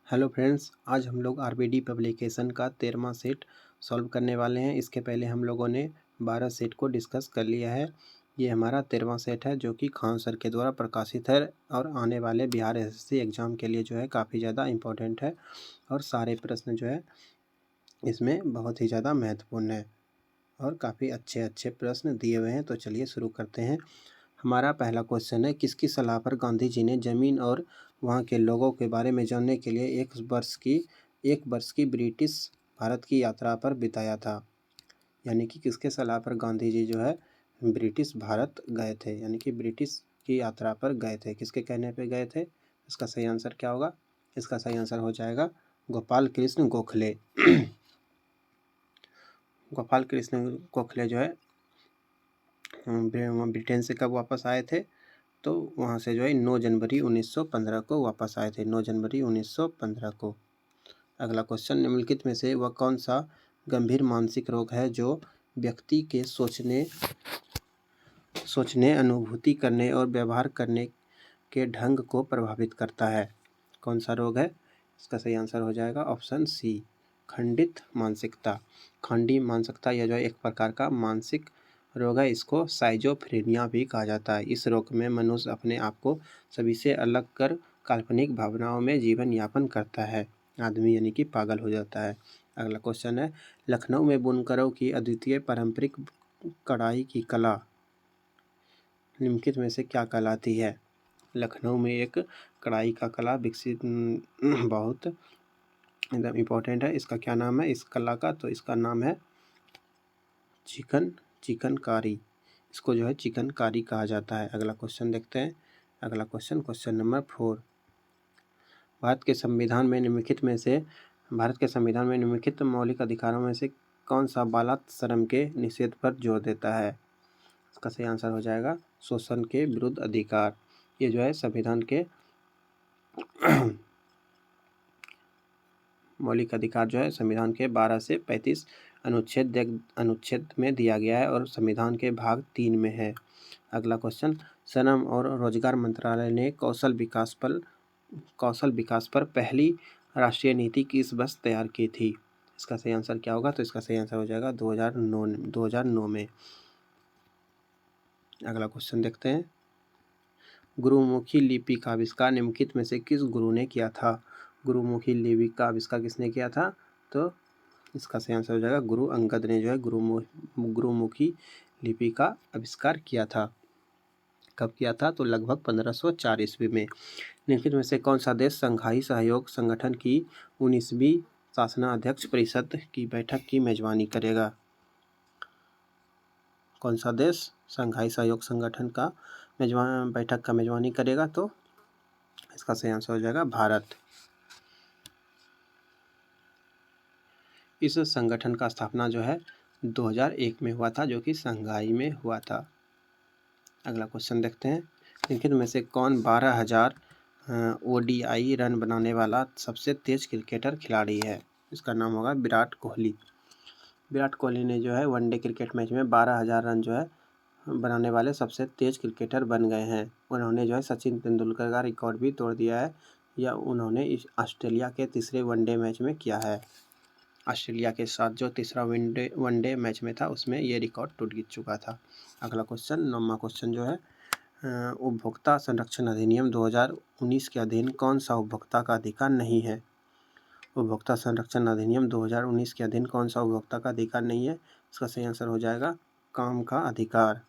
Hello friends, आज हम लोग आरबीडी पब्लिकेशन का 13वां सेट सॉल्व करने वाले हैं। इसके पहले हम लोगों ने 12 सेट को डिस्कस कर लिया है। ये हमारा 13वां सेट है जो कि खान सर के द्वारा प्रकाशित है और आने वाले बिहार एसएससी एग्ज़ाम के लिए जो है काफ़ी ज़्यादा इम्पोर्टेंट है और सारे प्रश्न जो है इसमें बहुत ही ज़्यादा महत्वपूर्ण है और काफ़ी अच्छे अच्छे प्रश्न दिए हुए हैं। तो चलिए शुरू करते हैं। हमारा पहला क्वेश्चन है, किसकी सलाह पर गांधी जी ने ज़मीन और वहाँ के लोगों के बारे में जानने के लिए एक वर्ष की ब्रिटिश भारत की यात्रा पर बिताया था। यानी कि किसके सलाह पर गांधी जी जो है ब्रिटिश भारत गए थे, यानी कि ब्रिटिश की यात्रा पर गए थे, किसके कहने पे गए थे। इसका सही आंसर क्या होगा? इसका सही आंसर हो जाएगा गोपाल कृष्ण गोखले। गोपाल कृष्ण गोखले जो है ब्रिटेन से कब वापस आए थे? तो वहाँ से जो है 9 जनवरी 1915 को वापस आए थे, 9 जनवरी 1915 को। अगला क्वेश्चन, निम्नलिखित में से वह कौन सा गंभीर मानसिक रोग है जो व्यक्ति के सोचने, अनुभूति करने और व्यवहार करने के ढंग को प्रभावित करता है? कौन सा रोग है? इसका सही आंसर हो जाएगा ऑप्शन सी, खंडित मानसिकता। खंडी मानसिकता यह जो है एक प्रकार का मानसिक रोग है। इसको साइजोफ्रेनिया भी कहा जाता है। इस रोग में मनुष्य अपने आप को सभी से अलग कर काल्पनिक भावनाओं में जीवन यापन करता है। आदमी यानी कि पागल हो जाता है। अगला क्वेश्चन है, लखनऊ में बुनकरों की अद्वितीय पारंपरिक कढ़ाई की कला निम्नलिखित में से क्या कहलाती है? लखनऊ में एक कढ़ाई का कला विकसित बहुत एकदम इम्पोर्टेंट है। इसका क्या नाम है इस कला का? तो इसका नाम है चिकनकारी। इसको जो है चिकनकारी कहा जाता है। अगला क्वेश्चन देखते हैं। अगला क्वेश्चन नंबर 4, भारत के संविधान में निम्नलिखित मौलिक अधिकारों में से कौन सा बालात के निषेध पर जोर देता है? इसका सही आंसर हो जाएगा शोषण के विरुद्ध अधिकार। ये जो है संविधान के मौलिक अधिकार जो है संविधान के 12 से 35 अनुच्छेद में दिया गया है और संविधान के भाग 3 में है। अगला क्वेश्चन, श्रम और रोजगार मंत्रालय ने कौशल विकास पर पहली राष्ट्रीय नीति किस वर्ष तैयार की थी? इसका सही आंसर क्या होगा? तो इसका सही आंसर हो जाएगा 2009 में। अगला क्वेश्चन देखते हैं, गुरुमुखी लिपि का आविष्कार निम्नलिखित में से किस गुरु ने किया था? गुरुमुखी लिपि का आविष्कार किसने किया था? तो इसका सही आंसर हो जाएगा गुरु अंगद ने जो है गुरुमुखी लिपि का आविष्कार किया था। कब किया था? तो लगभग 1504 ईस्वी में। निम्नलिखित में से कौन सा देश संघाई सहयोग संगठन की 19वीं शासनाध्यक्ष परिषद की बैठक की मेजबानी करेगा? कौन सा देश संघाई सहयोग संगठन का बैठक का मेजबानी करेगा? तो इसका सही आंसर हो जाएगा भारत। इस संगठन का स्थापना जो है 2001 में हुआ था, जो कि शंघाई में हुआ था। अगला क्वेश्चन देखते हैं, निम्नलिखित में से कौन 12,000 ODI रन बनाने वाला सबसे तेज क्रिकेटर खिलाड़ी है? इसका नाम होगा विराट कोहली। विराट कोहली ने जो है वनडे क्रिकेट मैच में 12,000 रन जो है बनाने वाले सबसे तेज क्रिकेटर बन गए हैं। उन्होंने जो है सचिन तेंदुलकर का रिकॉर्ड भी तोड़ दिया है। यह उन्होंने इस ऑस्ट्रेलिया के तीसरे वनडे मैच में किया है। ऑस्ट्रेलिया के साथ जो तीसरा वनडे मैच में था उसमें ये रिकॉर्ड टूट चुका था। अगला क्वेश्चन 9वां क्वेश्चन जो है, उपभोक्ता संरक्षण अधिनियम 2019 के अधीन कौन सा उपभोक्ता का अधिकार नहीं है? उपभोक्ता संरक्षण अधिनियम 2019 के अधीन कौन सा उपभोक्ता का अधिकार नहीं है? इसका सही आंसर हो जाएगा काम का अधिकार।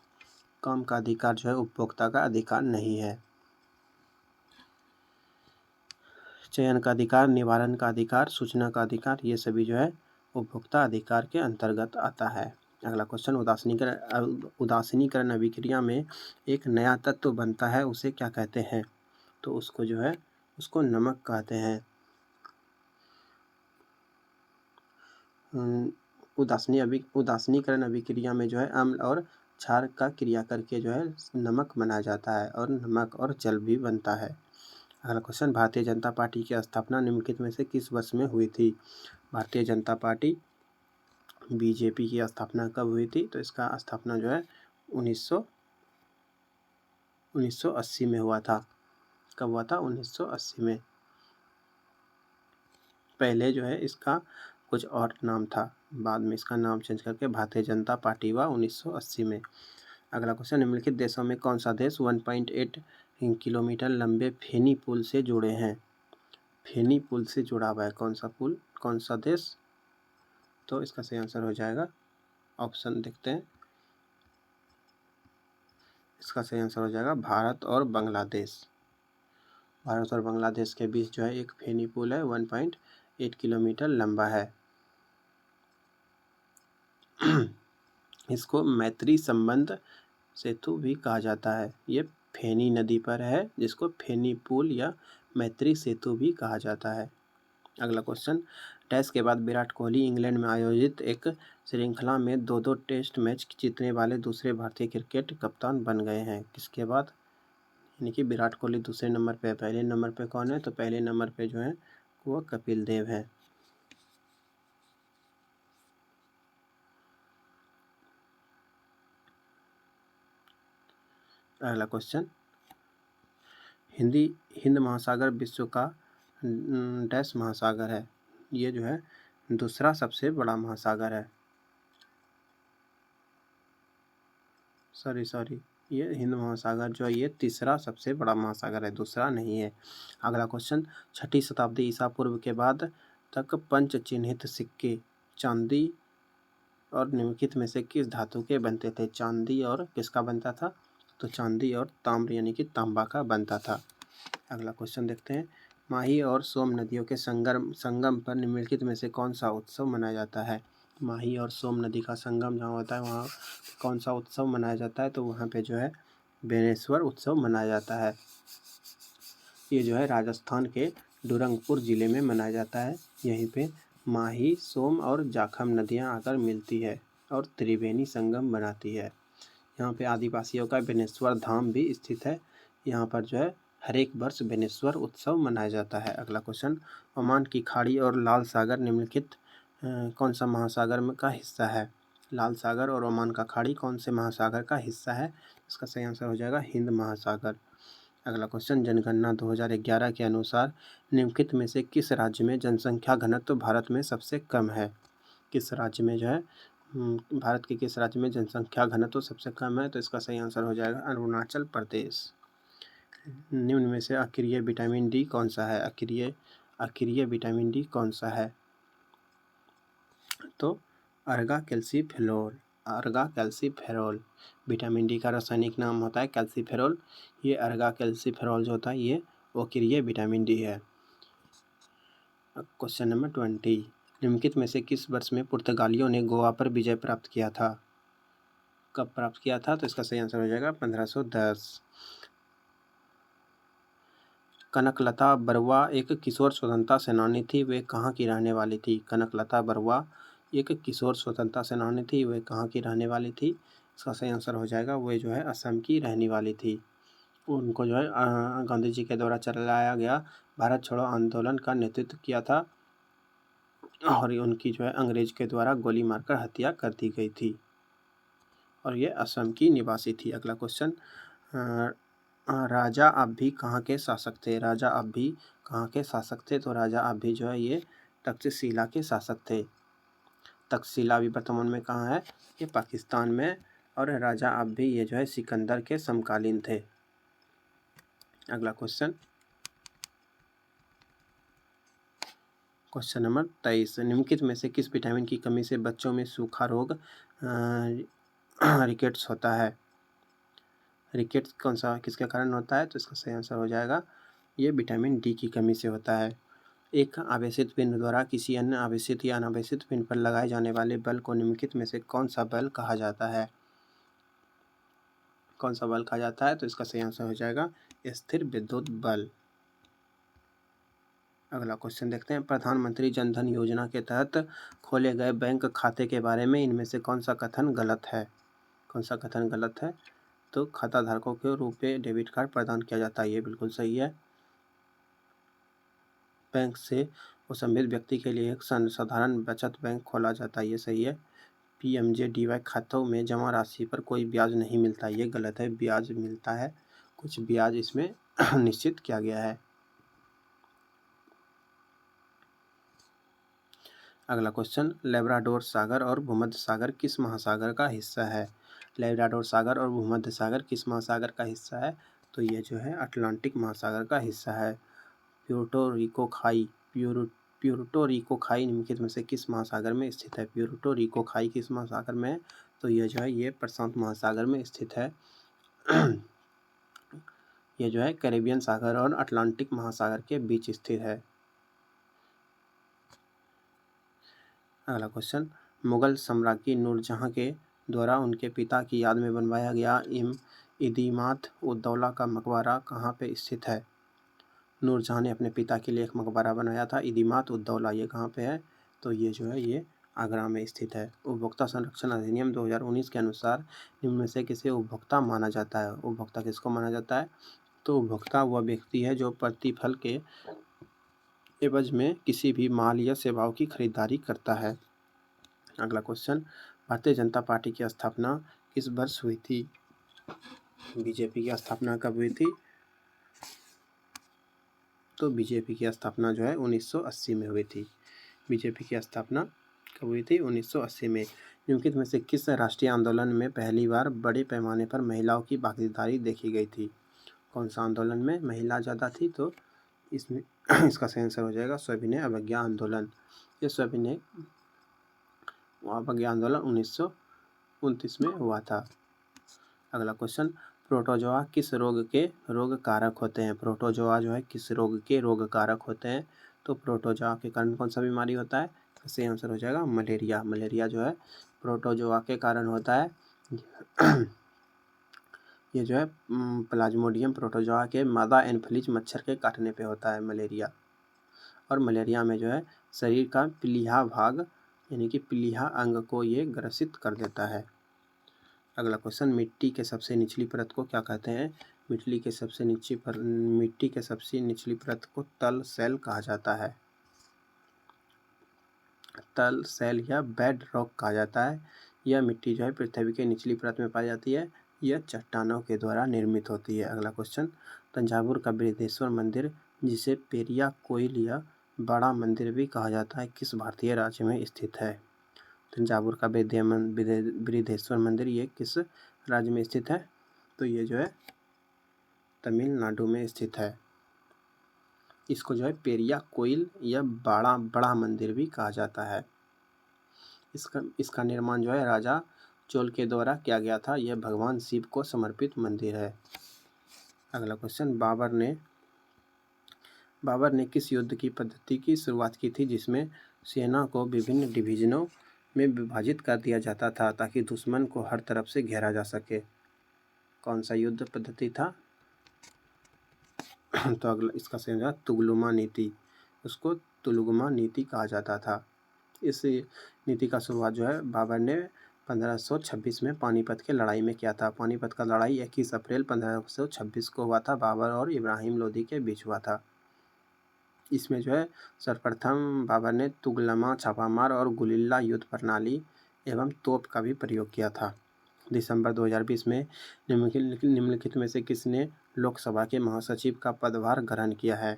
काम का अधिकार जो है उपभोक्ता का अधिकार नहीं है। चयन का अधिकार, निवारण का अधिकार, सूचना का अधिकार, ये सभी जो है उपभोक्ता अधिकार के अंतर्गत आता है। अगला क्वेश्चन, उदासीनीकरण अभिक्रिया में एक नया तत्व बनता है, उसे क्या कहते हैं? तो उसको जो है उसको नमक कहते हैं। उदासीनीकरण अभिक्रिया में जो है अम्ल और क्षार का क्रिया करके जो है नमक बनाया जाता है और नमक और जल भी बनता है। अगला क्वेश्चन, भारतीय जनता पार्टी की स्थापना निम्नलिखित में से किस वर्ष में हुई थी? भारतीय जनता पार्टी बीजेपी की स्थापना कब हुई थी? तो इसका स्थापना जो है 1980 में हुआ था। कब हुआ था? 1980 में। पहले जो है इसका कुछ और नाम था, बाद में इसका नाम चेंज करके भारतीय जनता पार्टी हुआ 1980 में। अगला क्वेश्चन, निम्नलिखित देशों में कौन सा देश 1.8 किलोमीटर लंबे फेनी पुल से जुड़े हैं? फेनी पुल से जुड़ा हुआ है कौन सा पुल, कौन सा देश? तो इसका सही आंसर हो जाएगा, ऑप्शन देखते हैं, इसका सही आंसर हो जाएगा भारत और बांग्लादेश। भारत और बांग्लादेश के बीच जो है एक फेनी पुल है, 1.8 किलोमीटर लंबा है। इसको मैत्री संबंध सेतु भी कहा जाता है। ये फेनी नदी पर है, जिसको फेनी पुल या मैत्री सेतु भी कहा जाता है। अगला क्वेश्चन, टेस्ट के बाद विराट कोहली इंग्लैंड में आयोजित एक श्रृंखला में 2-2 टेस्ट मैच जीतने वाले दूसरे भारतीय क्रिकेट कप्तान बन गए हैं। किसके बाद? यानी कि विराट कोहली दूसरे नंबर पे, पहले नंबर पे कौन है? तो पहले नंबर पे जो है वो कपिल देव है। अगला क्वेश्चन, हिंद महासागर विश्व का डैश महासागर है? ये जो है दूसरा सबसे बड़ा महासागर है। सॉरी, ये हिंद महासागर जो है ये तीसरा सबसे बड़ा महासागर है, दूसरा नहीं है। अगला क्वेश्चन, 6ठी शताब्दी ईसा पूर्व के बाद तक पंच चिन्हित सिक्के चांदी और निम्नलिखित में से किस धातु के बनते थे? चांदी और किसका बनता था? तो चांदी और ताम्र यानी कि तांबा का बनता था। अगला क्वेश्चन देखते हैं, माही और सोम नदियों के संगम पर निम्नलिखित में से कौन सा उत्सव मनाया जाता है? माही और सोम नदी का संगम जहाँ होता है वहाँ कौन सा उत्सव मनाया जाता है? तो वहाँ पे जो है बेनेश्वर उत्सव मनाया जाता है। ये जो है राजस्थान के डूरंगपुर ज़िले में मनाया जाता है। यहीं पे माही, सोम और जाखम नदियाँ आकर मिलती है और त्रिवेणी संगम बनाती है। यहाँ पे आदिवासियों का बेनेश्वर धाम भी स्थित है। यहाँ पर जो है हर एक वर्ष बेनेश्वर उत्सव मनाया जाता है। अगला क्वेश्चन, ओमान की खाड़ी और लाल सागर निम्नलिखित कौन सा महासागर में का हिस्सा है? लाल सागर और ओमान का खाड़ी कौन से महासागर का हिस्सा है? इसका सही आंसर हो जाएगा हिंद महासागर। अगला क्वेश्चन, जनगणना 2011 के अनुसार निम्नलिखित में से किस राज्य में जनसंख्या घनत्व भारत में सबसे कम है? किस राज्य में जो है भारत के किस राज्य में जनसंख्या घनत्व सबसे कम है? तो इसका सही आंसर हो जाएगा अरुणाचल प्रदेश। निम्न में से अक्रिय विटामिन डी कौन सा है? अक्रिय विटामिन डी कौन सा है? तो अर्गा कैल्सीफेरॉल विटामिन डी का रासायनिक नाम होता है कैल्सीफेरॉल। ये अर्गा कैल्सीफेरॉल जो होता है ये अक्रिय विटामिन डी है। क्वेश्चन नंबर 20, निम्नलिखित में से किस वर्ष में पुर्तगालियों ने गोवा पर विजय प्राप्त किया था? कब प्राप्त किया था? तो इसका सही आंसर हो जाएगा 1510। कनकलता बरुआ एक किशोर स्वतंत्रता सेनानी थी, वे कहाँ की रहने वाली थी? कनकलता बरुआ एक किशोर स्वतंत्रता सेनानी थी, वे कहाँ की रहने वाली थी? इसका सही आंसर हो जाएगा वे जो है असम की रहने वाली थी। उनको जो है गांधी जी के द्वारा चलाया गया भारत छोड़ो आंदोलन का नेतृत्व किया था और उनकी जो है अंग्रेज के द्वारा गोली मारकर हत्या कर दी गई थी और ये असम की निवासी थी। अगला क्वेश्चन, राजा अब भी कहाँ के शासक थे? राजा अब भी कहाँ के शासक थे? तो राजा अब भी जो है ये तक्षशिला के शासक थे। तक्षशिला भी वर्तमान में कहाँ है? ये पाकिस्तान में। और राजा अब भी ये जो है सिकंदर के समकालीन थे। अगला क्वेश्चन, क्वेश्चन नंबर 23, निम्नलिखित में से किस विटामिन की कमी से बच्चों में सूखा रोग रिकेट्स होता है? रिकेट्स कौन सा किसके कारण होता है? तो इसका सही आंसर हो जाएगा ये विटामिन डी की कमी से होता है। एक आवेशित पिंड द्वारा किसी अन्य आवेशित या अनावेशित पिंड पर लगाए जाने वाले बल को निम्नलिखित में से कौन सा बल कहा जाता है? कौन सा बल कहा जाता है? तो इसका सही आंसर हो जाएगा स्थिर विद्युत बल। अगला क्वेश्चन देखते हैं, प्रधानमंत्री जन धन योजना के तहत खोले गए बैंक खाते के बारे में इनमें से कौन सा कथन गलत है? कौन सा कथन गलत है? तो खाता धारकों को रुपए डेबिट कार्ड प्रदान किया जाता है, ये बिल्कुल सही है। बैंक से संबंधित व्यक्ति के लिए एक साधारण बचत बैंक खोला जाता है, ये सही है। पीएमजेडीवाई खातों में जमा राशि पर कोई ब्याज नहीं मिलता, ये गलत है। ब्याज मिलता है, कुछ ब्याज इसमें निश्चित किया गया है। अगला क्वेश्चन, लेब्राडोर सागर और भूमध्य सागर किस महासागर का हिस्सा है? लेब्राडोर सागर और भूमध्य सागर किस महासागर का हिस्सा है? तो ये जो है अटलांटिक महासागर का हिस्सा है। प्यूर्टो रिको खाई निम्नलिखित में से किस महासागर में स्थित है? प्यूर्टो रिको खाई किस महासागर में है? तो ये जो है ये प्रशांत महासागर में स्थित है। ये जो है कैरेबियन सागर और अटलांटिक महासागर के बीच स्थित है। अगला क्वेश्चन, मुगल सम्राज्ञी नूरजहां के द्वारा उनके पिता की याद में बनवाया गया इदीमात उद्दौला का मकबरा कहाँ पे स्थित है? नूरजहां ने अपने पिता के लिए एक मकबरा बनाया था, इदीमात उद्दौला। ये कहाँ पे है? तो ये जो है ये आगरा में स्थित है। उपभोक्ता संरक्षण अधिनियम 2019 के अनुसार निम्न में से किसे उपभोक्ता माना जाता है? उपभोक्ता किसको माना जाता है? तो उपभोक्ता वह व्यक्ति है जो प्रतिफल के एवज में किसी भी माल या सेवाओं की खरीदारी करता है। अगला क्वेश्चन, भारतीय जनता पार्टी की स्थापना किस वर्ष हुई थी? बीजेपी की स्थापना कब हुई थी? तो बीजेपी की स्थापना जो है 1980 में हुई थी। बीजेपी की स्थापना कब हुई थी? 1980 में। निम्नलिखित में से किस राष्ट्रीय आंदोलन में पहली बार बड़े पैमाने पर महिलाओं की भागीदारी देखी गई थी? कौन सा आंदोलन में महिला ज़्यादा थी? तो इसमें इसका सही आंसर हो जाएगा सविनय अवज्ञा आंदोलन। ये सविनय अवज्ञा आंदोलन 1929 में हुआ था। अगला क्वेश्चन, प्रोटोजोआ किस रोग के रोग कारक होते हैं? प्रोटोजोआ जो है किस रोग के रोग कारक होते हैं? तो प्रोटोजोआ के कारण कौन सा बीमारी होता है? सही आंसर हो जाएगा मलेरिया। मलेरिया जो है प्रोटोजोआ के कारण होता है। ये जो है प्लाज्मोडियम प्रोटोजोआ के मादा एनफ्लिज मच्छर के काटने पे होता है मलेरिया। और मलेरिया में जो है शरीर का पीलिया भाग यानी कि पीलिया अंग को ये ग्रसित कर देता है। अगला क्वेश्चन, मिट्टी के सबसे निचली परत को क्या कहते हैं? मिट्टी के सबसे निचली परत को तल सेल कहा जाता है। तल सेल या बेड रॉक कहा जाता है। यह मिट्टी जो है पृथ्वी के निचली परत में पाई जाती है। यह चट्टानों के द्वारा निर्मित होती है। अगला क्वेश्चन, तंजावुर का बृहदेश्वर मंदिर जिसे पेरिया कोइल या बड़ा मंदिर भी कहा जाता है किस भारतीय राज्य में स्थित है? तंजावुर का बृहदेश्वर मंदिर ये किस राज्य में स्थित है? तो ये जो है तमिलनाडु में स्थित है। इसको जो है पेरिया कोइल या बड़ा मंदिर भी कहा जाता है। इसका निर्माण जो है राजा चोल के द्वारा किया गया था। यह भगवान शिव को समर्पित मंदिर है। अगला क्वेश्चन, बाबर ने किस युद्ध की पद्धति की शुरुआत की थी जिसमें सेना को विभिन्न डिवीजनों में विभाजित कर दिया जाता था ताकि दुश्मन को हर तरफ से घेरा जा सके? कौन सा युद्ध पद्धति था? तो अगला इसका सही आंसर तुगलुमा नीति। उसको तुलुगमा नीति कहा जाता था। इस नीति का शुरुआत जो है बाबर ने 1526 में पानीपत के लड़ाई में किया था। पानीपत का लड़ाई 21 अप्रैल 1526 को हुआ था। बाबर और इब्राहिम लोदी के बीच हुआ था। इसमें जो है सर्वप्रथम बाबर ने तुगलमा छापामार और गुलिल्ला युद्ध प्रणाली एवं तोप का भी प्रयोग किया था। दिसंबर 2020 में निम्नलिखित में से किसने लोकसभा के महासचिव का पदभार ग्रहण किया है?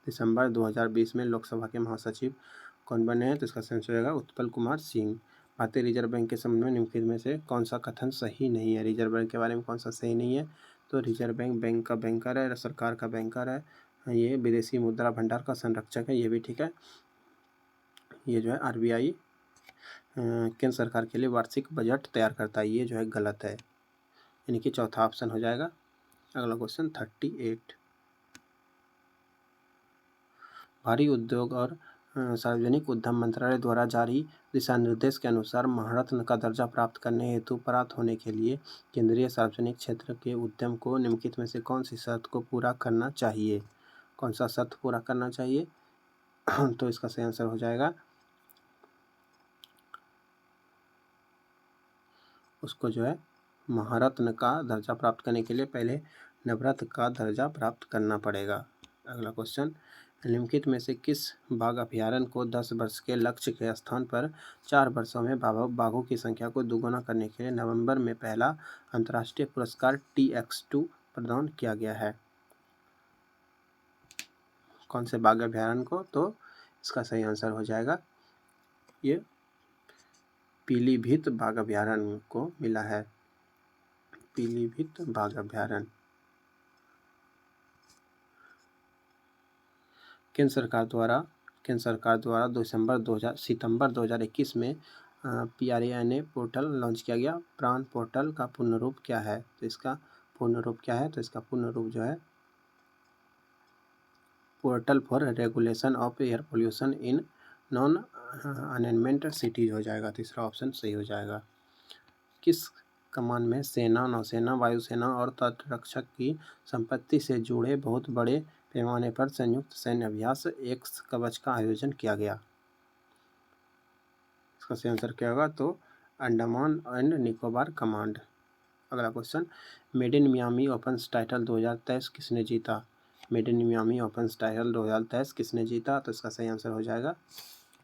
दिसंबर 2020 में लोकसभा के महासचिव कौन बने हैं? तो इसका सही आंसर होगा उत्पल कुमार सिंह। भारतीय रिजर्व बैंक के संबंध में निम्नलिखित में से कौन सा कथन सही नहीं है? रिजर्व बैंक के बारे में कौन सा सही नहीं है? तो रिजर्व बैंक का बैंकर है, सरकार का बैंकर है, ये विदेशी मुद्रा भंडार का संरक्षक है, ये भी ठीक है। ये जो है RBI केंद्र सरकार के लिए वार्षिक बजट तैयार करता है, ये जो है गलत है, यानी कि चौथा ऑप्शन हो जाएगा। अगला क्वेश्चन 38, भारी उद्योग और सार्वजनिक उद्यम मंत्रालय द्वारा जारी दिशा निर्देश के अनुसार महारत्न का दर्जा प्राप्त करने हेतु पात्र होने के लिए केंद्रीय सार्वजनिक क्षेत्र के उद्यम को निम्नलिखित में से कौन सी शर्त को पूरा करना चाहिए? कौन सा शर्त पूरा करना चाहिए? तो इसका सही आंसर हो जाएगा उसको जो है महारत्न का दर्जा प्राप्त करने के लिए पहले नवरत्न का दर्जा प्राप्त करना पड़ेगा। अगला क्वेश्चन, निम्नलिखित में से किस बाघ अभयारण्य को 10 वर्ष के लक्ष्य के स्थान पर 4 वर्षों में बाघों की संख्या को दोगुना करने के लिए नवंबर में पहला अंतर्राष्ट्रीय पुरस्कार TX2 प्रदान किया गया है? कौन से बाघ अभयारण्य को? तो इसका सही आंसर हो जाएगा ये पीलीभीत बाघ अभयारण्य को मिला है, पीलीभीत बाघ अभयारण्य। केंद्र सरकार द्वारा सितंबर 2021 में PRANA पोर्टल लॉन्च किया गया। प्राण पोर्टल का पूर्ण रूप क्या है? तो इसका पूर्ण रूप क्या है? तो इसका पूर्ण रूप जो है portal for regulation of air pollution in non amendment cities हो जाएगा। तीसरा ऑप्शन सही हो जाएगा। किस कमान में सेना, नौसेना, वायुसेना और तटरक्षक की संपत्ति से जुड़े बहुत बड़े पैमाने पर संयुक्त सैन्य अभ्यास एक्स कवच का आयोजन किया गया? इसका सही आंसर क्या होगा? तो अंडमान एंड निकोबार कमांड। अगला question, made in Miami open title 2023 किसने जीता? Made in Miami open title 2023 किसने जीता? तो इसका सही आंसर हो जाएगा,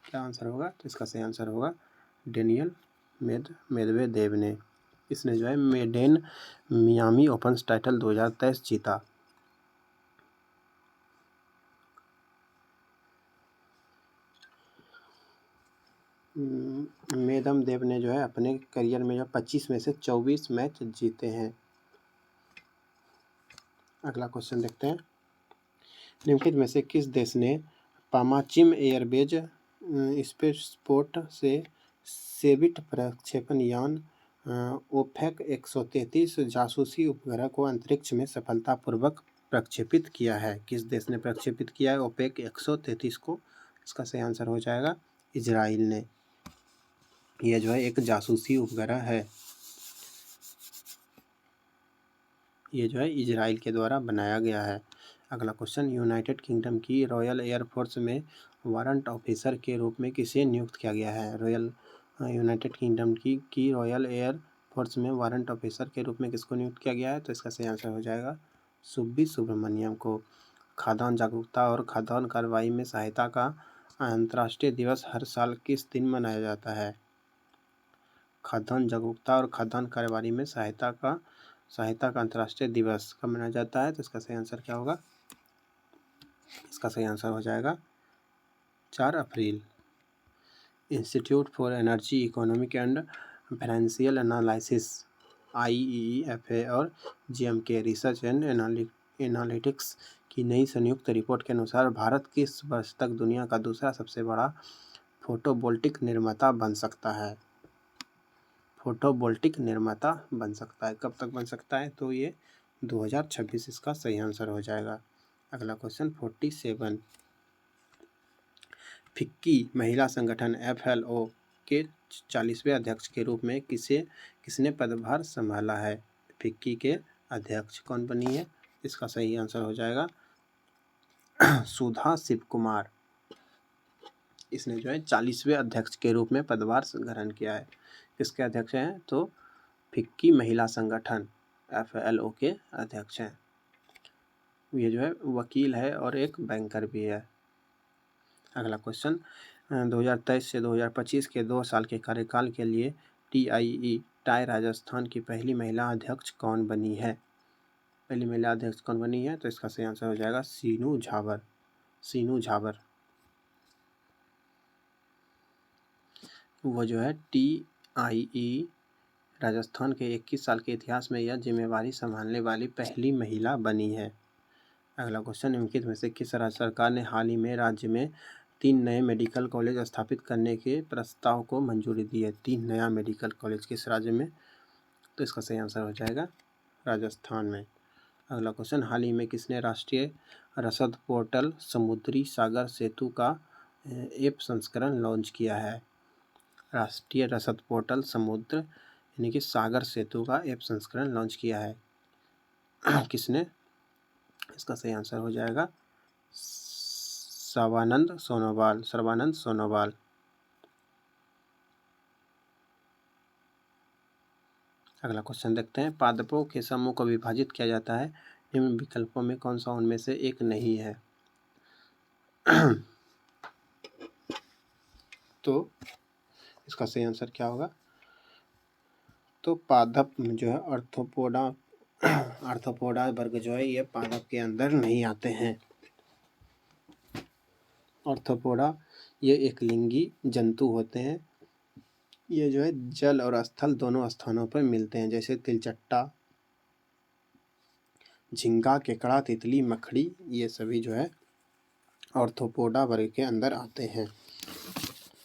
क्या आंसर होगा? तो इसका सही आंसर होगा डेनियल मेदवेदेव ने। इसने जो है made in Miami open title 2023 जीता। मेदवेदेव ने जो है अपने करियर में जो 25 में से 24 मैच जीते हैं। अगला क्वेश्चन देखते हैं, निम्नलिखित में से किस देश ने पामाचिम एयरबेज स्पेसपोर्ट से सेबिट प्रक्षेपण यान ओफेक 133 जासूसी उपग्रह को अंतरिक्ष में सफलतापूर्वक प्रक्षेपित किया है? किस देश ने प्रक्षेपित किया है ओपेक 133 को? इसका सही आंसर हो जाएगा इजराइल ने। यह जो है एक जासूसी उपग्रह है, ये जो है इजराइल के द्वारा बनाया गया है। अगला क्वेश्चन, यूनाइटेड किंगडम की रॉयल एयरफोर्स में वारंट ऑफिसर के रूप में किसे नियुक्त किया गया है? यूनाइटेड किंगडम की रॉयल एयर फोर्स में वारंट ऑफिसर के रूप में किसको नियुक्त किया गया है? तो इसका सही आंसर हो जाएगा सुब्बी सुब्रमण्यम को। खाद्यान्न जागरूकता और खाद्यान्न कार्रवाई में सहायता का अंतर्राष्ट्रीय दिवस हर साल किस दिन मनाया जाता है? खाद्यान्न जागरूकता और खाद्यान्न कार्रवाई में सहायता का अंतर्राष्ट्रीय दिवस कब मनाया जाता है? तो इसका सही आंसर क्या होगा? इसका सही आंसर हो जाएगा 4 अप्रैल। Institute for energy economic and financial analysis IEEFA और GMK रिसर्च एंड एनालिटिक्स की नई संयुक्त रिपोर्ट के अनुसार भारत किस वर्ष तक दुनिया का दूसरा सबसे बड़ा फोटोवोल्टिक निर्माता बन सकता है? फोटोवोल्टिक निर्माता बन सकता है, कब तक बन सकता है? तो ये 2026 इसका सही आंसर हो जाएगा। अगला क्वेश्चन 47, फिक्की महिला संगठन FLO के 40वें अध्यक्ष के रूप में किसने पदभार संभाला है? फिक्की के अध्यक्ष कौन बनी है? इसका सही आंसर हो जाएगा सुधा शिव कुमार। इसने जो है 40वें अध्यक्ष के रूप में पदभार ग्रहण किया है। किसके अध्यक्ष हैं? तो फिक्की महिला संगठन FLO के अध्यक्ष हैं। ये जो है वकील है और एक बैंकर भी है। अगला क्वेश्चन, 2023 से 2025 के 2 साल के कार्यकाल के लिए टाई राजस्थान की पहली महिला अध्यक्ष कौन बनी है? पहली महिला अध्यक्ष कौन बनी है? तो इसका सही आंसर हो जाएगा सीनू झावर। वो जो है TIE राजस्थान के 21 साल के इतिहास में यह जिम्मेवारी संभालने वाली पहली महिला बनी है। अगला क्वेश्चन, निम्नलिखित में से किस राज्य सरकार ने हाल ही में राज्य में 3 नए मेडिकल कॉलेज स्थापित करने के प्रस्ताव को मंजूरी दी है? 3 नया मेडिकल कॉलेज किस राज्य में? तो इसका सही आंसर हो जाएगा राजस्थान में। अगला क्वेश्चन, हाल ही में किसने राष्ट्रीय रसद पोर्टल समुद्री सागर सेतु का ऐप संस्करण लॉन्च किया है? राष्ट्रीय रसद पोर्टल समुद्र यानी कि सागर सेतु का ऐप संस्करण लॉन्च किया है किसने? इसका सही आंसर हो जाएगा सर्बानंद सोनोवाल। अगला क्वेश्चन देखते हैं, पादपों के समूह को विभाजित किया जाता है, निम्न विकल्पों में कौन सा उनमें से एक नहीं है? तो इसका सही आंसर क्या होगा? तो पादप जो है आर्थ्रोपोडा वर्ग जो है ये पादप के अंदर नहीं आते हैं। ऑर्थोपोडा ये एक लिंगी जंतु होते हैं। ये जो है जल और स्थल दोनों स्थानों पर मिलते हैं, जैसे तिलचट्टा, झींगा, केकड़ा, तितली, मकड़ी, ये सभी जो है ऑर्थोपोडा वर्ग के अंदर आते हैं।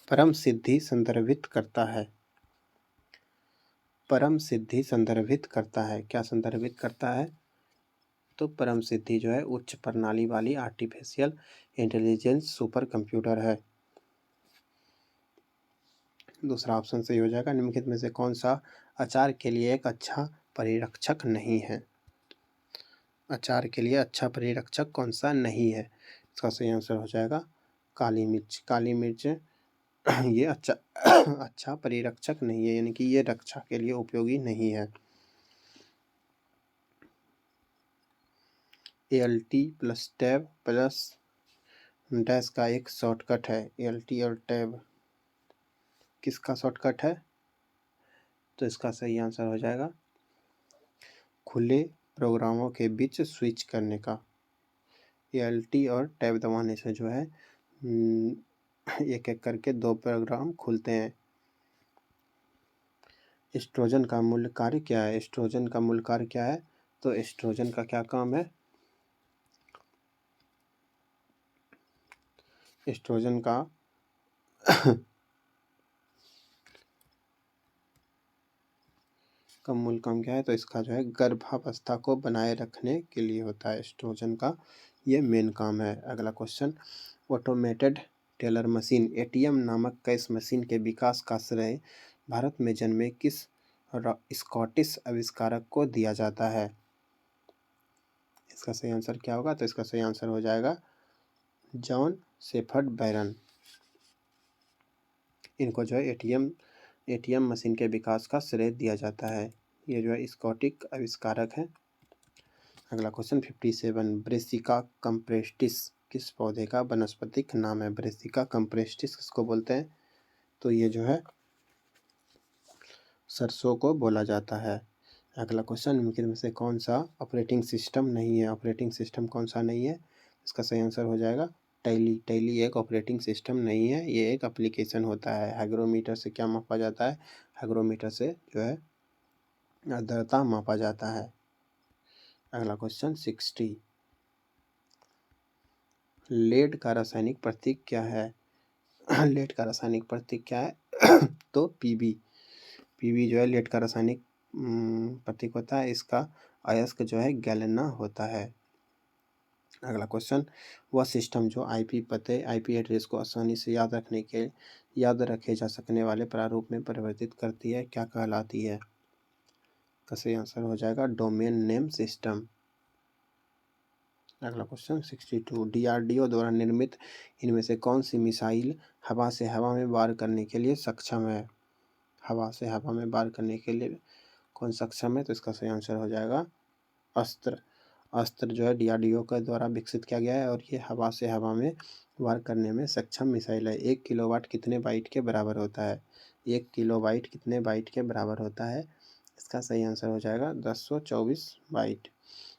परम सिद्धि संदर्भित करता है। परम सिद्धि संदर्भित करता है, क्या संदर्भित करता है? तो परम सिद्धि जो है उच्च प्रणाली वाली आर्टिफिशियल इंटेलिजेंस सुपर कंप्यूटर है। दूसरा ऑप्शन सही हो जाएगा। निम्नलिखित में से कौन सा अचार के लिए एक अच्छा परिरक्षक नहीं है? अचार के लिए अच्छा परिरक्षक कौन सा नहीं है? इसका सही आंसर हो जाएगा काली मिर्च। काली मिर्च ये अच्छा परिरक्षक नहीं है, यानी कि ये रक्षा के लिए उपयोगी नहीं है। ALT plus tab plus dash का एक शॉर्टकट है। ALT और टैब किसका शॉर्टकट है? तो इसका सही आंसर हो जाएगा खुले प्रोग्रामों के बीच स्विच करने का। ALT और टैब दबाने से जो है एक एक करके 2 प्रोग्राम खुलते हैं। एस्ट्रोजन का मूल कार्य क्या है? एस्ट्रोजन का मूल कार्य क्या है? तो एस्ट्रोजन का क्या काम है? एस्ट्रोजन का मूल काम क्या है? तो इसका जो है गर्भावस्था को बनाए रखने के लिए होता है। एस्ट्रोजन का ये मेन काम है। अगला question, automated teller machine ATM नामक कैश मशीन के विकास का श्रेय भारत में जन्मे किस स्कॉटिश आविष्कारक को दिया जाता है? इसका सही आंसर क्या होगा? तो इसका सही आंसर हो जाएगा जॉन शेफर्ड बैरन। इनको जो है ATM मशीन के विकास का श्रेय दिया जाता है। ये जो है स्कॉटिश आविष्कारक है। अगला क्वेश्चन 57, ब्रेसिका कंप्रेस्टिस किस पौधे का वनस्पतिक नाम है? ब्रेसिका कंप्रेस्टिस किसको बोलते हैं? तो ये जो है सरसों को बोला जाता है। अगला क्वेश्चन, निम्नलिखित में से कौन सा ऑपरेटिंग सिस्टम नहीं है? ऑपरेटिंग सिस्टम कौन सा नहीं है? इसका सही आंसर हो जाएगा टैली। टैली एक ऑपरेटिंग सिस्टम नहीं है, ये एक एप्लीकेशन होता है। हाइग्रोमीटर से क्या मापा जाता है? हाइग्रोमीटर से जो है आर्द्रता मापा जाता है। अगला क्वेश्चन 60, लेड का रासायनिक प्रतीक क्या है? लेड का रासायनिक प्रतीक क्या है? तो Pb। Pb जो है लेड का रासायनिक प्रतीक होता है। इसका अयस्क जो है गैलेना होता है। अगला क्वेश्चन, वह सिस्टम जो IP पते IP एड्रेस को आसानी से याद रखे जा सकने वाले प्रारूप में परिवर्तित करती है, क्या कहलाती है? का सही आंसर हो जाएगा डोमेन नेम सिस्टम। अगला क्वेश्चन 62, DRDO द्वारा निर्मित इनमें से कौन सी मिसाइल हवा से हवा में वार करने के लिए सक्षम है? हवा से हवा में वार करने के लिए कौन सक्षम है? तो इसका सही आंसर हो जाएगा अस्त्र। अस्त्र जो है DRDO के द्वारा विकसित किया गया है और ये हवा से हवा में वार करने में सक्षम मिसाइल है। 1 किलोवाट कितने बाइट के बराबर होता है? 1 किलोबाइट कितने बाइट के बराबर होता है? इसका सही आंसर हो जाएगा 1024 बाइट।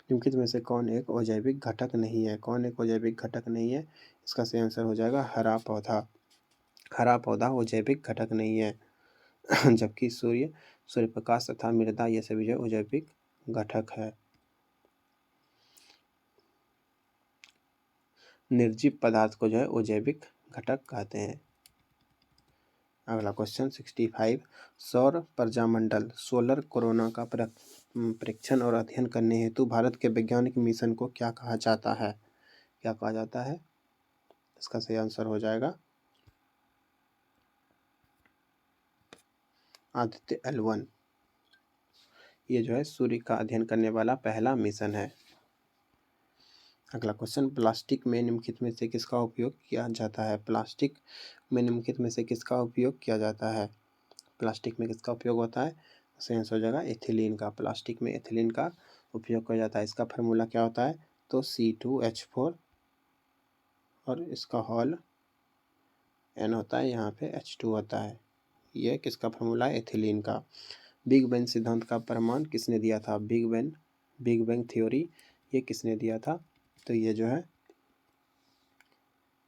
निम्नलिखित में से कौन एक अजैविक घटक नहीं है? कौन एक अजैविक घटक नहीं है? इसका सही आंसर हो जाएगा हरा पौधा। हरा पौधा अजैविक घटक नहीं है। जबकि सूर्य प्रकाश तथा मृदा ये सभी जो अजैविक घटक है। निर्जीव पदार्थ को जो है अजैविक घटक कहते हैं। अगला क्वेश्चन 65, सौर प्रजामंडल सोलर कोरोना का परीक्षण और अध्ययन करने हेतु भारत के वैज्ञानिक मिशन को क्या कहा जाता है? क्या कहा जाता है? इसका सही आंसर हो जाएगा आदित्य L1। ये जो है सूर्य का अध्ययन करने वाला पहला मिशन है। अगला क्वेश्चन, प्लास्टिक में निम्नलिखित में से किसका उपयोग किया जाता है? प्लास्टिक में निम्नलिखित में से किसका उपयोग किया जाता है? प्लास्टिक में किसका उपयोग होता है? सही आंसर हो जाएगा एथिलीन का। प्लास्टिक में एथिलीन का उपयोग किया जाता है। इसका फार्मूला क्या होता है? तो C2H4 और इसका हॉल N होता है, यहाँ पे H2 होता है। ये किसका फार्मूला है? एथिलीन का। बिग बैंग सिद्धांत का प्रमाण किसने दिया था? बिग बैंग थ्योरी ये किसने दिया था? तो ये जो है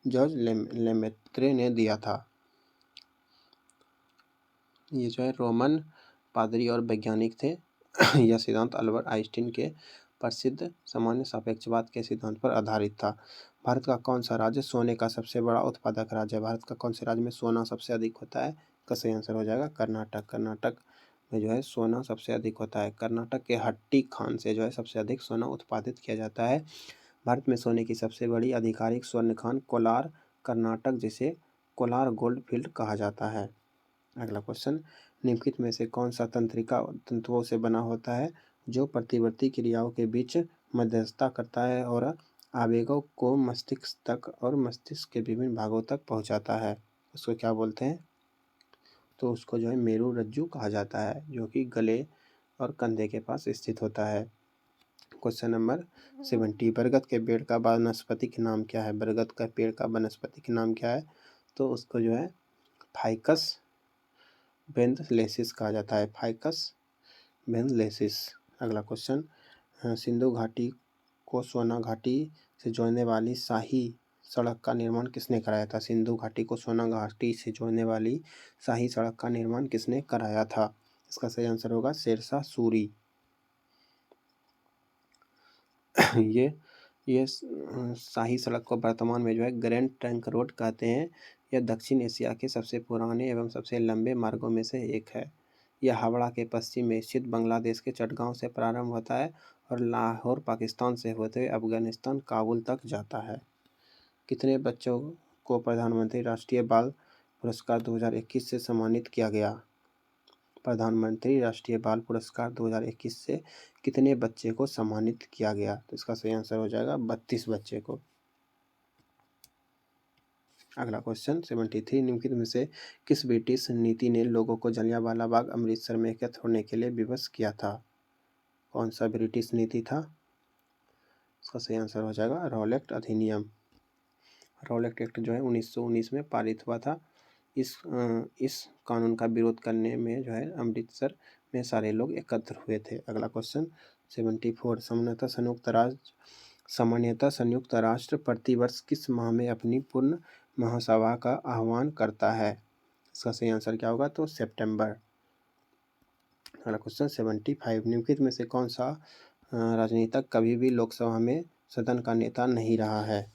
जॉर्ज लेमेत्रे ने दिया था। ये जो है रोमन पादरी और वैज्ञानिक थे। यह सिद्धांत अल्बर्ट आइंस्टीन के प्रसिद्ध सामान्य सापेक्षवाद के सिद्धांत पर आधारित था। भारत का कौन सा राज्य सोने का सबसे बड़ा उत्पादक राज्य है? भारत का कौन से राज्य में सोना सबसे अधिक होता है? इसका सही आंसर हो जाएगा कर्नाटक। कर्नाटक में जो है सोना सबसे अधिक होता है। कर्नाटक के हट्टी खान से जो है सबसे अधिक सोना उत्पादित किया जाता है। भारत में सोने की सबसे बड़ी आधिकारिक स्वर्ण खान कोलार कर्नाटक, जिसे कोलार गोल्ड फील्ड कहा जाता है। अगला क्वेश्चन, निम्नलिखित में से कौन सा तंत्रिका तंतुओं से बना होता है जो प्रतिवर्ती क्रियाओं के बीच मध्यस्थता करता है और आवेगों को मस्तिष्क तक और मस्तिष्क के विभिन्न भागों तक पहुंचाता है? उसको क्या बोलते हैं? तो उसको जो है मेरू रज्जु कहा जाता है, जो कि गले और कंधे के पास स्थित होता है। क्वेश्चन नंबर 70, बरगद के पेड़ का वनस्पतिक नाम क्या है? बरगद का पेड़ का वनस्पतिक नाम क्या है? तो उसको जो है फाइकस बेंथलेसिस कहा जाता है। फाइकस बेंथलेसिस। अगला क्वेश्चन, सिंधु घाटी को सोना घाटी से जोड़ने वाली शाही सड़क का निर्माण किसने कराया था? सिंधु घाटी को सोना घाटी से जोड़ने वाली शाही सड़क का निर्माण किसने कराया था? इसका सही आंसर होगा शेरशाह सूरी। ये शाही सड़क को वर्तमान में जो है ग्रैंड ट्रंक रोड कहते हैं। यह दक्षिण एशिया के सबसे पुराने एवं सबसे लंबे मार्गों में से एक है। यह हावड़ा के पश्चिम में स्थित बांग्लादेश के चटगांव से प्रारंभ होता है और लाहौर पाकिस्तान से होते हुए अफगानिस्तान काबुल तक जाता है। कितने बच्चों को प्रधानमंत्री राष्ट्रीय बाल पुरस्कार 2021 से सम्मानित किया गया? प्रधानमंत्री राष्ट्रीय बाल पुरस्कार 2021 से कितने बच्चे को सम्मानित किया गया? तो इसका सही आंसर हो जाएगा 32 बच्चे को। अगला क्वेश्चन 73, निम्नलिखित में से किस ब्रिटिश नीति ने लोगों को जलियांवाला बाग अमृतसर में एकत्र होने के लिए विवश किया था? कौन सा ब्रिटिश नीति था? इसका सही आंसर हो जाएगा रॉलेट अधिनियम। रॉलेट एक्ट जो है 1919 में पारित हुआ था। इस कानून का विरोध करने में जो है अमृतसर में सारे लोग एकत्र हुए थे। अगला क्वेश्चन 74, सामान्यतः संयुक्त राष्ट्र प्रतिवर्ष किस माह में अपनी पूर्ण महासभा का आह्वान करता है? इसका सही आंसर क्या होगा? तो सितंबर। अगला क्वेश्चन 75, निम्नलिखित में से कौन सा राजनीतिक कभी भी लोकसभा में सदन का नेता नहीं रहा है?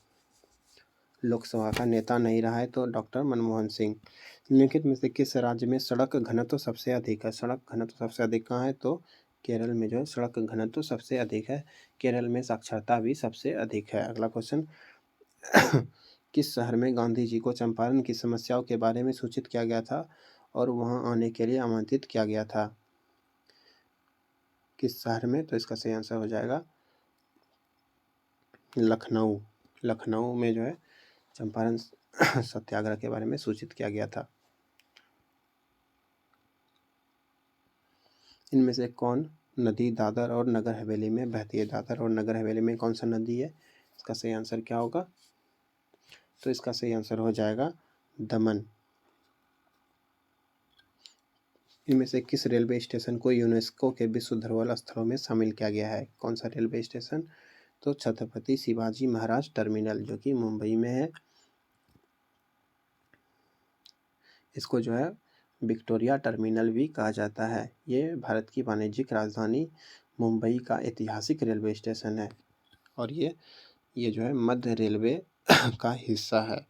लोकसभा का नेता नहीं रहा है तो डॉक्टर मनमोहन सिंह। निम्नलिखित में से किस राज्य में सड़क घनत्व सबसे अधिक है? सड़क घनत्व सबसे अधिक कहाँ है? तो केरल में जो है सड़क घनत्व सबसे अधिक है। केरल में साक्षरता भी सबसे अधिक है। अगला क्वेश्चन किस शहर में गांधी जी को चंपारण की समस्याओं के बारे में सूचित किया गया था और वहां आने के लिए आमंत्रित किया गया था? किस शहर में? तो इसका सही आंसर हो जाएगा लखनऊ। लखनऊ में जो है चंपारण सत्याग्रह के बारे में सूचित किया गया था। इनमें से कौन नदी दादर और नगर हवेली में बहती है? दादर और नगर हवेली में कौन सा नदी है? इसका सही आंसर क्या होगा? तो इसका सही आंसर हो जाएगा दमन। इनमें से किस रेलवे स्टेशन को यूनेस्को के विश्व धरोहर स्थलों में शामिल किया गया है? कौन सा रेलवे स्टेशन? तो छत्रपति शिवाजी महाराज टर्मिनल, जो कि मुंबई में है। इसको जो है विक्टोरिया टर्मिनल भी कहा जाता है। ये भारत की वाणिज्यिक राजधानी मुंबई का ऐतिहासिक रेलवे स्टेशन है और ये जो है मध्य रेलवे का हिस्सा है।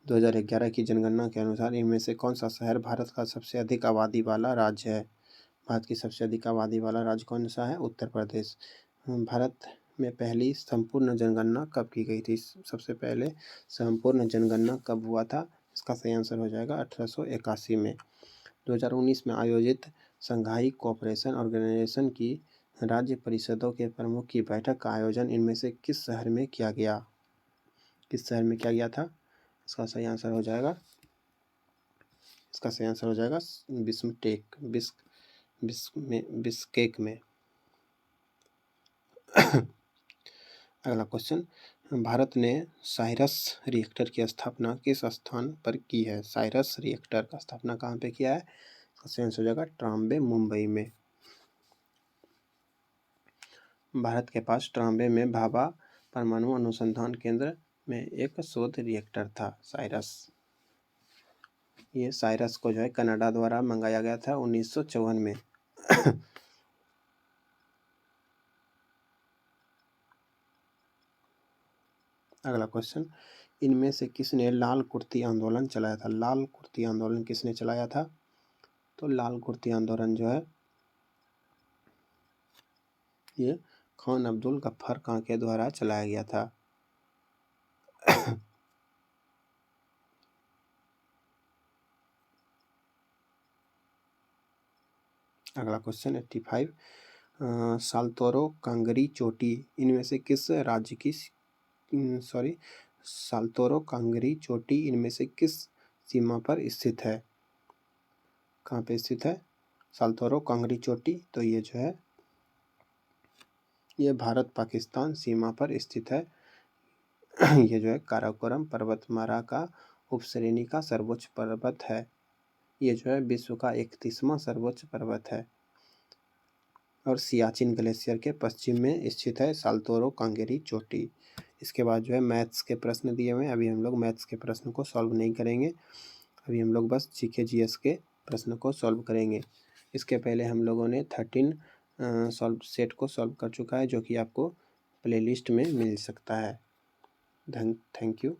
2011 की जनगणना के अनुसार इनमें से कौन सा शहर भारत का सबसे अधिक आबादी वाला राज्य है? भारत की सबसे अधिक आबादी वाला राज्य कौन सा है? उत्तर प्रदेश। भारत में पहली संपूर्ण जनगणना कब की गई थी? सबसे पहले संपूर्ण जनगणना कब हुआ था? इसका सही आंसर हो जाएगा 1881 में। 2019 में आयोजित शंघाई कोऑपरेशन ऑर्गेनाइजेशन की राज्य परिषदों के प्रमुख की बैठक का आयोजन इनमें से किस शहर में किया गया? किस शहर में किया गया था? इसका सही आंसर हो जाएगा बिश्केक में। अगला क्वेश्चन, भारत ने साइरस रिएक्टर की स्थापना किस स्थान पर की है? साइरस रिएक्टर का स्थापना कहाँ पे किया है? इसका सही आंसर हो जाएगा ट्राम्बे, मुंबई में। भारत के पास ट्राम्बे में भाभा परमाणु अनुसंधान केंद्र में एक शोध रिएक्टर था, साइरस। ये साइरस को जो है कनाडा द्वारा मंगाया गया था 1954 में। अगला क्वेश्चन, इनमें से किसने लाल कुर्ती आंदोलन चलाया था? लाल कुर्ती आंदोलन किसने चलाया था? तो लाल कुर्ती आंदोलन जो है ये खान अब्दुल गफ्फार खां के द्वारा चलाया गया था। अगला क्वेश्चन 85, साल्तोरो कांगरी चोटी इनमें से किस राज्य की साल्तोरो कांगरी चोटी इनमें से किस सीमा पर स्थित है? कहाँ पे स्थित है साल्तोरो कांगरी चोटी? तो ये जो है ये भारत पाकिस्तान सीमा पर स्थित है। ये जो है काराकोरम पर्वतमाला का उपश्रेणी का सर्वोच्च पर्वत है। ये जो है विश्व का 31वां सर्वोच्च पर्वत है और सियाचिन ग्लेशियर के पश्चिम में स्थित है साल्तोरो कांगेरी चोटी। इसके बाद जो है मैथ्स के प्रश्न दिए हुए हैं। अभी हम लोग मैथ्स के प्रश्न को सॉल्व नहीं करेंगे, अभी हम लोग बस जीके जीएस के प्रश्न को सॉल्व करेंगे। इसके पहले हम लोगों ने 13 सॉल्व सेट को सॉल्व कर चुका है, जो कि आपको प्लेलिस्ट में मिल सकता है। Thank you.